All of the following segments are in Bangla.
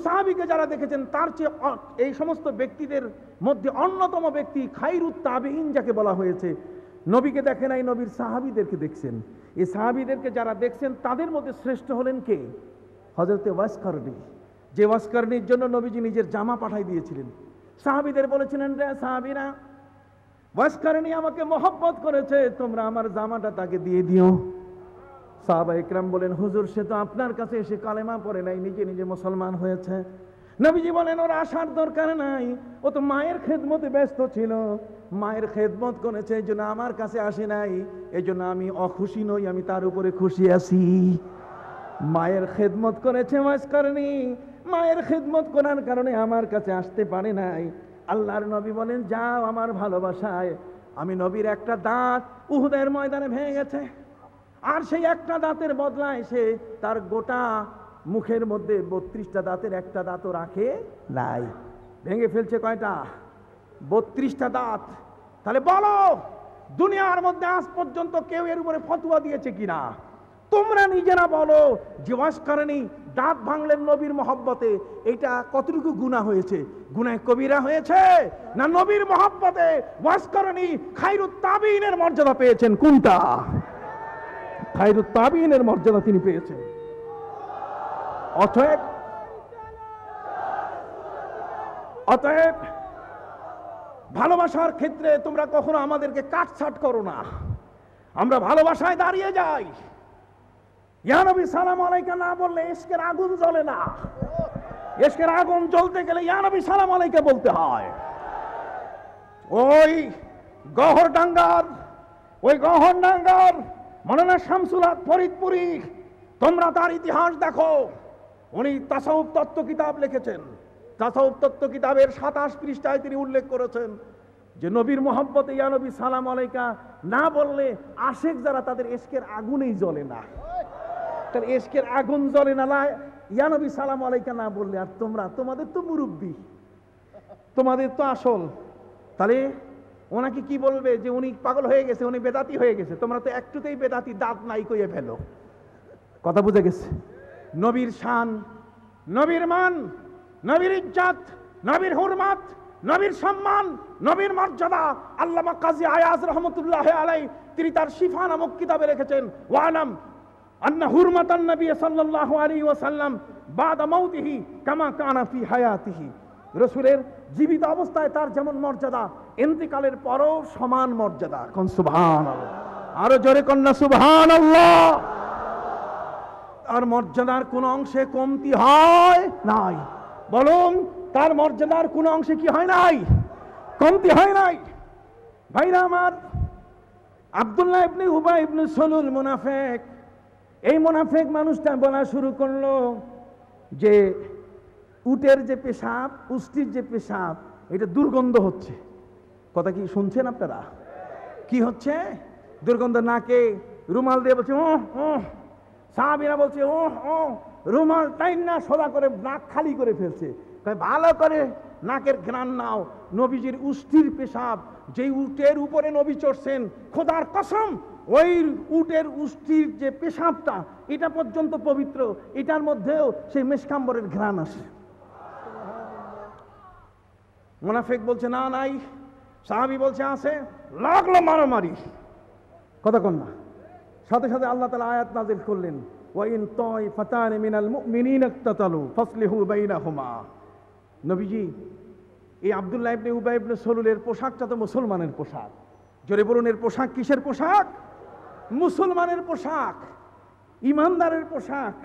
সাহাবীকে যারা দেখেছেন তার চেয়ে এই সমস্ত ব্যক্তিদের মধ্যে অন্যতম ব্যক্তি খায়রুত তাবিঈন যাকে বলা হয়েছে। নবীকে দেখে নাই, নবীর সাহাবীদেরকে দেখছেন। এই সাহাবীদেরকে যারা দেখছেন তাদের মধ্যে শ্রেষ্ঠ হলেন কে? হযরতে ওয়াইস কারনী, যে ওয়াইস কারনীর জন্য নবীজি নিজের জামা পাঠাই দিয়েছিলেন। সাহাবীদের বলেছিলেন, রে সাহাবীরা, ওয়াইস কারনী আমাকে মহব্বত করেছে, তোমরা আমার জামাটা তাকে দিয়ে দিও। সাহাবা ইকরাম বলেন, হুজুর সে তো আপনার কাছে এসে কালেমা পড়ে নাই, নিজে নিজে মুসলমান হয়েছে। নবীজি বলেন, ওর আসার দরকার নাই, ও তো মায়ের খেদমতে ব্যস্ত ছিল, মায়ের খেদমত করেছে, এই জন্য আমার কাছে আসে নাই, এই জন্য আমি অখুশি নই, আমি তার উপরে খুশি আছি। মায়ের খেদমত করেছে ওয়াইস কারনী, মায়ের খেদমত করার কারণে আমার কাছে আসতে পারে নাই। আল্লাহর নবী বলেন, যাও আমার ভালোবাসায়। আমি নবীর একটা দাঁত উহুদের ময়দানে ভেঙে গেছে, আর সেই একটা দাঁতের বদলায় সে তার গোটা মুখের মধ্যে 32টা দাঁতের একটা দাঁতও রাখে নাই। ভেঙে ফেলছে কয়টা? 32টা দাঁত। তাহলে বলো, দুনিয়ার মধ্যে আজ পর্যন্ত কেউ এর উপরে ফতোয়া দিয়েছে কিনা? তোমরা নিজেরা বলো যে ওয়াইস কারনী দাঁত ভাঙলেন নবীর মহব্বতে, এটা কতটুকু গুনাহ হয়েছে? গুনাহ কবিরা হয়েছে না নবীর মহব্বতে ওয়াইস কারনী খায়রুত তাবিঈনের মর্যাদা পেয়েছেন? কোনটা? খায়রুত তাবিঈনের মর্যাদা তিনি পেয়েছেন। অতএব ভালোবাসার ক্ষেত্রে তোমরা কখনো আমাদেরকে কাটছাট করো না। আমরা ভালোবাসায় দাঁড়িয়ে যাই। ইয়া নবী সালাম আলাইকা না বললে ইশকের আগুন জ্বলে না। ইশকের আগুন জ্বলতে গেলে ইয়া নবী সালাম আলাইকা বলতে হয়। ওই গহরডাঙ্গার মাওলানা শামসুল হক ফরিদপুরি, তোমরা তার ইতিহাস দেখো। উনি তাসাউফ তত্ত্ব কিতাব লিখেছেন। তাসাউফ তত্ত্ব কিতাবের 27 পৃষ্ঠায় তিনি উল্লেখ করেছেন যে নবীর মহব্বতে ইয়া নবী সালাম আলাইকা না বললে আশেক যারা তাদের ইশকের আগুনেই জ্বলে না। তার ইশকের আগুন জ্বলে না ইয়া নবী সালাম আলাইকা না বললে। আর তোমাদের তো মুরব্বী, তোমাদের তো আসল। তাহলে ওনাকে কি বলবে যে উনি পাগল হয়ে গেছে, উনি বেদাতি হয়ে গেছে? তোমরা তো একটুতেই বেদাতি, দাঁত নাই কইয়ে ফেলো। কথা বুঝে গেছে? নবীর শান, নবীর মান, নবীর ইজ্জত, নবীর হুরমত, নবীর সম্মান, নবীর মর্যাদা আল্লামা কাজী আয়াজ রহমতুল্লাহ আলাই তিনি তার শিফা নামক কিতাবে রেখেছেন। ওয়ালাম আন্না হুরমাতান নবী সাল্লাল্লাহু আলাইহি ওয়াসাল্লাম বাদা মাউতিহি কামা কানা ফি হায়াতিহি। রাসূলের জীবিত অবস্থায় তার যেমন মর্যাদা, ইন্তেকালের পরও সমান মর্যাদা। কোন সুবহানাল্লাহ, আরো জোরে কন্যা সুবহানাল্লাহ। তার মর্যাদার কোন অংশে কমতি হয় নাই? বলুন, তার মর্যাদার কোন অংশে কি হয় নাই? কমতি হয় নাই। ভাইরা আমার, আব্দুল্লাহ ইবনে উবাই ইবনে সালুল মুনাফিক, এই মুনাফিক মানুষটা বলা শুরু করলো যে উটের যে পেশাব, উষ্টির যে পেশাব, এটা দুর্গন্ধ হচ্ছে। কথা কি শুনছেন আপনারা? কি হচ্ছে? দুর্গন্ধ। নাকে রুমাল দিয়ে বলছে ও ও, সাহাবীরা বলছে ও ও, রুমাল টাইন না সোজা করে নাক খালি করে ফেলছে। ভালো করে নাকের ঘ্রাণ নাও। নবীজির উষ্টির পেশাব, যেই উটের উপরে নবী চড়ছেন, খোদার কসম ওই উটের উষ্টির যে পেশাবটা এটা পর্যন্ত পবিত্র, এটার মধ্যেও সেই মেশকাম্বরের ঘ্রাণ আসে। মুনাফিক বলছে না নাই, সাহাবী বলছে আছে। লাগলো মারামারি। কথা কন না। সাথে সাথে আল্লাহ তাআলা আয়াত নাযিল করলেন, ওয়া ইন তাইফাতান মিনাল মুমিনিনা ইকতাতালু ফাসলিহু বাইনাহুমা। নবীজি, এই আব্দুল্লাহ ইবনে উবাই ইবনে সালুলের পোশাকটা তো মুসলমানের পোশাক। জোরে বলুন, এর পোশাক কিসের পোশাক? মুসলমানের পোশাক, ইমানদারের পোশাক।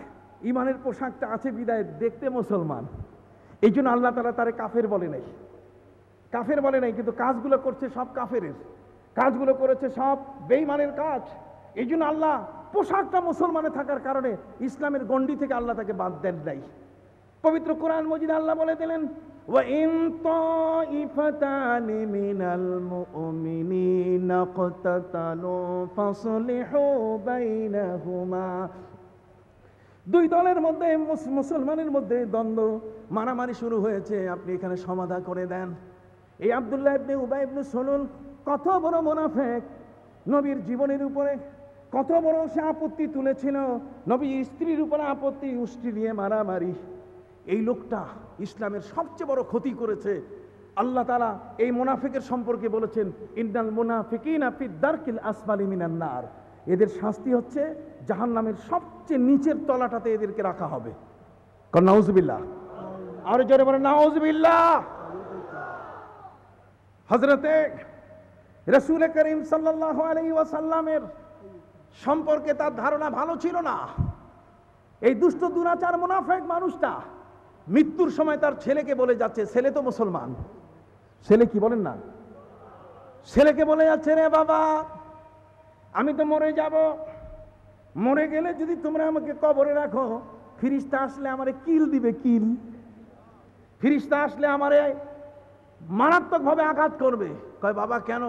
ইমানের পোশাকটা আছে বিদায় দেখতে মুসলমান। এই জন্য আল্লাহ তাআলা তারে কাফের বলে নাই, কাফের বলে নাই, কিন্তু কাজগুলো করছে সব কাফেরের, কাজগুলো করেছে সব বেঈমানের কাজ। এই জন্য আল্লাহ পোশাকটা মুসলমানের থাকার কারণে ইসলামের গণ্ডি থেকে আল্লাহ তাকে বাদ দেন নাই। পবিত্র কোরআন মজিদ আল্লাহ বলে দিলেন, ওয়া ইন তাইফাতানি মিনাল মুমিনিনা ইকতাতালু ফাসলিহু বাইনাহুমা। দুই দলের মধ্যে, মুসলমানের মধ্যে দ্বন্দ্ব, মারামারি শুরু হয়েছে, আপনি এখানে সমাধান করে দেন। এই আব্দুল্লাহ ইবনে উবাই ইবনে সালুল কত বড় মুনাফিক, নবীর জীবনের উপরে কত বড় সে আপত্তি তুলেছিল। নবীর স্ত্রীর উপরে আপত্তি, উষ্টি নিয়ে মারামারি। এই লোকটা ইসলামের সবচেয়ে বড় ক্ষতি করেছে। আল্লাহ তাআলা এই মুনাফিকের সম্পর্কে বলেছেন, ইন্নাল মুনাফিকিনা ফি দারকিল আসফালি মিনান নার, এদের শাস্তি হচ্ছে জাহান্নামের সবচেয়ে নিচের তলাটাতে এদেরকে রাখা হবে। কারণ নাউজুবিল্লাহ, আর জোরে বলেন নাউজুবিল্লাহ। হযরতে রাসূল করিম সাল্লাল্লাহু আলাইহি ওয়াসাল্লামের সম্পর্কে তার ধারণা ভালো ছিল না। এই দুষ্ট দুরাচার মুনাফিক মানুষটা মৃত্যুর সময় তার ছেলেকে বলে যাচ্ছে, ছেলে তো মুসলমান, ছেলে কি বলেন না, ছেলেকে বলে যাচ্ছে, রে বাবা আমি তো মরে যাব, মরে গেলে যদি তোমরা আমাকে কবরে রাখো, ফিরিস্তা আসলে আমারে কিল দিবে, কিল, ফিরিস্তা আসলে আমারে মারাত্মক ভাবে আঘাত করবে। কয় বাবা কেন?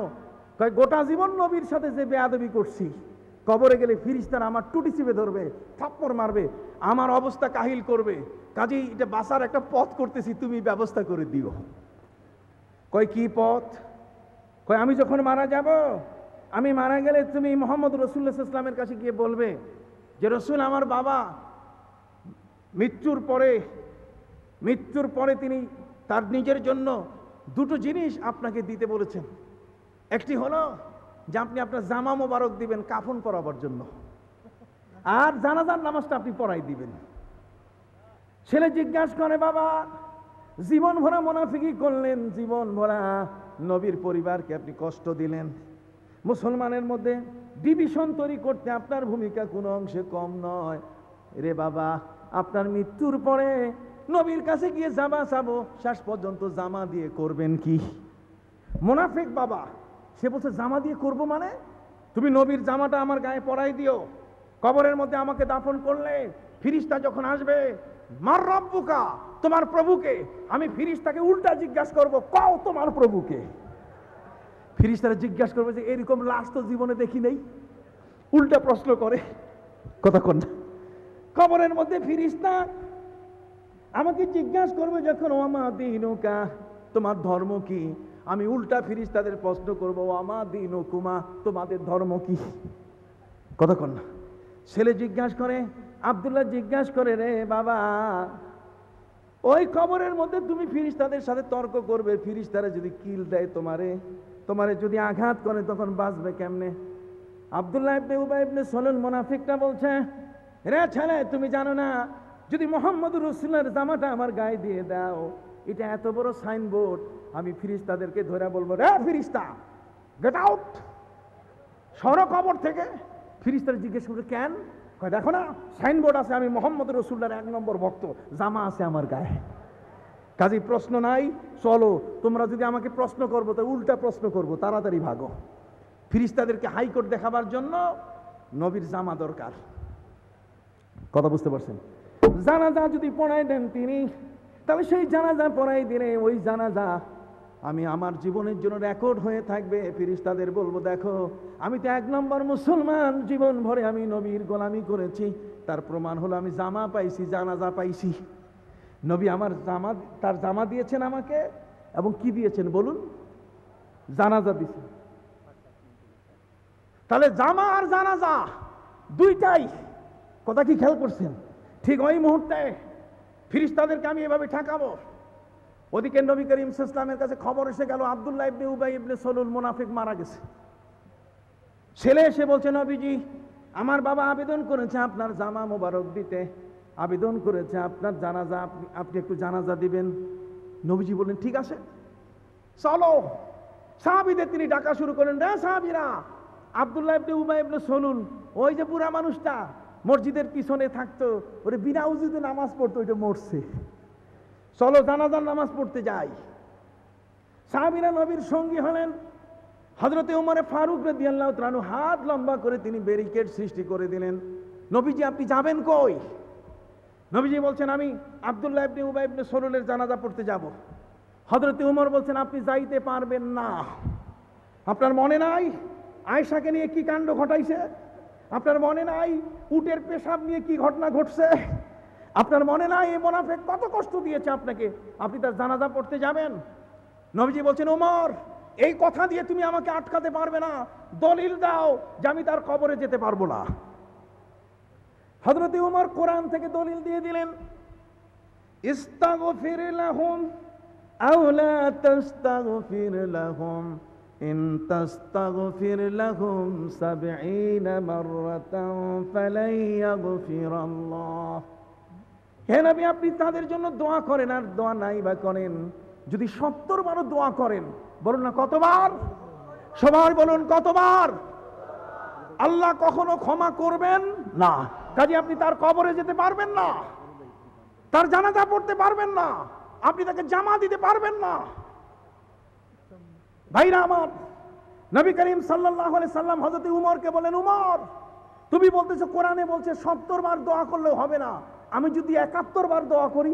কয় গোটা জীবন নবীর সাথে যে বেয়াদবি করছি, কবরে গেলে ফিরিস্তারা আমার টুটি চিপে ধরবে, থাপ্পড় মারবে, আমার অবস্থা কাহিল করবে, কাজেই এটা বাঁচার একটা পথ করতেছি, তুমি ব্যবস্থা করে দিও। কয় কি পথ? কয় আমি যখন মারা যাব, আমি মারা গেলে তুমি মুহাম্মদ রাসূলুল্লাহ সাল্লাল্লাহু আলাইহি ওয়াসাল্লামের কাছে গিয়ে বলবে যে রাসূল আমার বাবা মৃত্যুর পরে তিনি তার নিজের জন্য দুটো জিনিস আপনাকে দিতে বলেছেন। একটি হলো যে আপনি আপনার জামা মোবারক দিবেন কাফন পরাবার জন্য, আর জানাজার নামাজটা আপনি পড়াই দিবেন। ছেলে জিজ্ঞাসা করে, বাবা জীবন ভরা মুনাফিকি করলেন, জীবন ভরা নবীর পরিবারকে আপনি কষ্ট দিলেন, মুসলমানের মধ্যে ডিভিশন তৈরি করতে আপনার ভূমিকা কোনো অংশে কম নয়। রে বাবা আপনার মৃত্যুর পরে নবীর কাছে গিয়ে জামা চাবো, শেষ পর্যন্ত জামা দিয়ে করবেন কি? মুনাফিক বাবা সে বলছে, জামা দিয়ে করব মানে? তুমি নবীর জামাটা আমার গায়ে পরাই দিও, কবরের মধ্যে আমাকে দাফন করলে ফিরিস্তা যখন আসবে, মার রব্বুকা, তোমার প্রভুকে, আমি ফিরিস্তাকে উল্টা জিজ্ঞাসা করব, কও তোমার প্রভুকে। ফিরিস্তারা জিজ্ঞাসা করবে যে এরকম লাশ তো জীবনে দেখি নেই, উল্টা প্রশ্ন করে, কথা কোন? কবরের মধ্যে ফিরিস্তা আমাকে জিজ্ঞাসা করবে যখন, ওয়ামা দীনুকা, তোমার ধর্ম কি? আমি উল্টা ফিরিস্তাদের প্রশ্ন করব, ওয়ামা দীনুকুমা, তোমাদের ধর্ম কি? কথা কোন না? ছেলে জিজ্ঞাসা করে, আব্দুল্লাহ জিজ্ঞাসা করে, রে বাবা ওই কবরের মধ্যে তুমি ফিরিস্তাদের সাথে তর্ক করবে, ফিরিস্তারা যদি কিল দেয় তোমারে যদি আঘাত করে, তখন বাঁচবে কেমনে? আব্দুল্লাহ ইবনে উবাই ইবনে সালুল মুনাফিকটা বলছে, রে ছেলে তুমি জানো না, যদি মুহাম্মদুর রাসূলের জামাটা আমার গায়ে দিয়ে দাও, এটা এত বড় সাইনবোর্ড, আমি ফিরিস্তাদেরকে ধরে বলবো, রে ফিরিস্তা গেট আউট, সরো কবর থেকে। ফিরিস্তারা জিজ্ঞেস করবে, কেন? কয় দেখো না সাইনবোর্ড আছে, আমি মুহাম্মদুর রাসূলের 1 নম্বর ভক্ত, জামা আছে আমার গায়ে, কাজেই প্রশ্ন নাই, চলো তোমরা যদি আমাকে প্রশ্ন করবো তো উল্টা প্রশ্ন করবো, তাড়াতাড়ি ভাগো। ফিরিস্তাদেরকে হাইকোর্ট দেখাবার জন্য নবীর জামা দরকার। কথা বুঝতে পারছেন? জানাজা যদি পড়াই দেন তিনি, তাহলে সেই জানাজা পড়াই দিলে ওই জানাজা আমি আমার জীবনের জন্য রেকর্ড হয়ে থাকবে। ফিরিস্তাদের বলবো, দেখো আমি তো 1 নম্বর মুসলমান, জীবন ভরে আমি নবীর গোলামি করেছি, তার প্রমাণ হলো আমি জামা পাইছি, জানাজা পাইছি। নবী আমার জামা, তার জামা দিয়েছেন আমাকে, এবং কি দিয়েছেন বলুন? জানাজা দিয়েছেন। তাহলে জামা আর জানাজা দুইটাই, কথা কি খেয়াল করছেন? ঠিক ওই মুহূর্তে ফিরিস্তাদেরকে আমি এভাবে ঠেকাবো। ওদিকে নবী করিম সাল্লাল্লাহু আলাইহি ওয়াসাল্লামের কাছে খবর এসে গেল আব্দুল্লাহ ইবনে উবাই ইবনে সালুল মুনাফিক মারা গেছে। ছেলে এসে বলছে, নবীজি আমার বাবা আবেদন করেছে আপনার জামা মোবারক দিতে, আবেদন করেছে আপনার জানাজা, আপনি একটু জানাজা দিবেন। নবীজি বললেন, ঠিক আছে চলো। সাহাবীদের তিনি ডাকা শুরু করলেন, রে সাহাবীরা, আব্দুল্লাহ ইবনে উবাই ইবনে সালুল, ওই যে বুড়া মানুষটা মসজিদের পিছনে থাকতো, ওরে বিনা উযুতে নামাজ পড়তো, ওইটা মরছে, চলো জানাজার নামাজ পড়তে যাই। সাহাবীরা নবীর সঙ্গী হলেন। হযরতে ওমর ফারুক রাদিয়াল্লাহু তাআলা হাত লম্বা করে তিনি ব্যারিকেড সৃষ্টি করে দিলেন। নবীজি আপনি যাবেন কই? নবীজি বলছেন, আমি আব্দুল্লাহ ইবনে উবাই ইবনে সালুলের জানাজা পড়তে যাব। হযরতে ওমর বলছেন, আপনি যাইতে পারবেন না। আপনার মনে নাই আয়েশাকে নিয়ে কি কাণ্ড ঘটাইছে? আপনার মনে নাই উটের পেশাব নিয়ে কি ঘটনা ঘটছে? আপনার মনে নাই এই মুনাফিক কত কষ্ট দিয়েছে আপনাকে? আপনি তার জানাজা পড়তে যাবেন? নবীজি বলছেন, ওমর এই কথা দিয়ে তুমি আমাকে আটকাতে পারবে না, দলিল দাও যে আমি তার কবরে যেতে পারবো না। হযরতে ওমর কোরআন থেকে দলিল দিয়ে দিলেন, ইস্তাগফির লাহুম আও লা তাস্তাগফির লাহুম ইন তাস্তাগফির লাহুম ৭০ মাররাতান ফালাই ইয়াগফিরাল্লাহ। হে নবী, আপনি তাদের জন্য দোয়া করেন, আর দোয়া নাই বা করেন যদি ৭০ বারও দোয়া করেন, বলুন না কতবার? সবাই বলুন কতবার? আল্লাহ কখনো ক্ষমা করবেন না। কাজে আপনি তার কবরে যেতে পারবেন না, তার জানাজা পড়তে পারবেন না, আপনি তাকে জামা দিতে পারবেন না। ভাইরা আমার, নবী করিম সাল্লাল্লাহু আলাইহি সাল্লাম হযরত উমরকে বলেন, উমর তুমি বলতেছো কোরআনে বলছে ৭০ বার দোয়া করলেও হবে না, আমি যদি ৭১ বার দোয়া করি?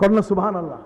করলে সুবহানাল্লাহ।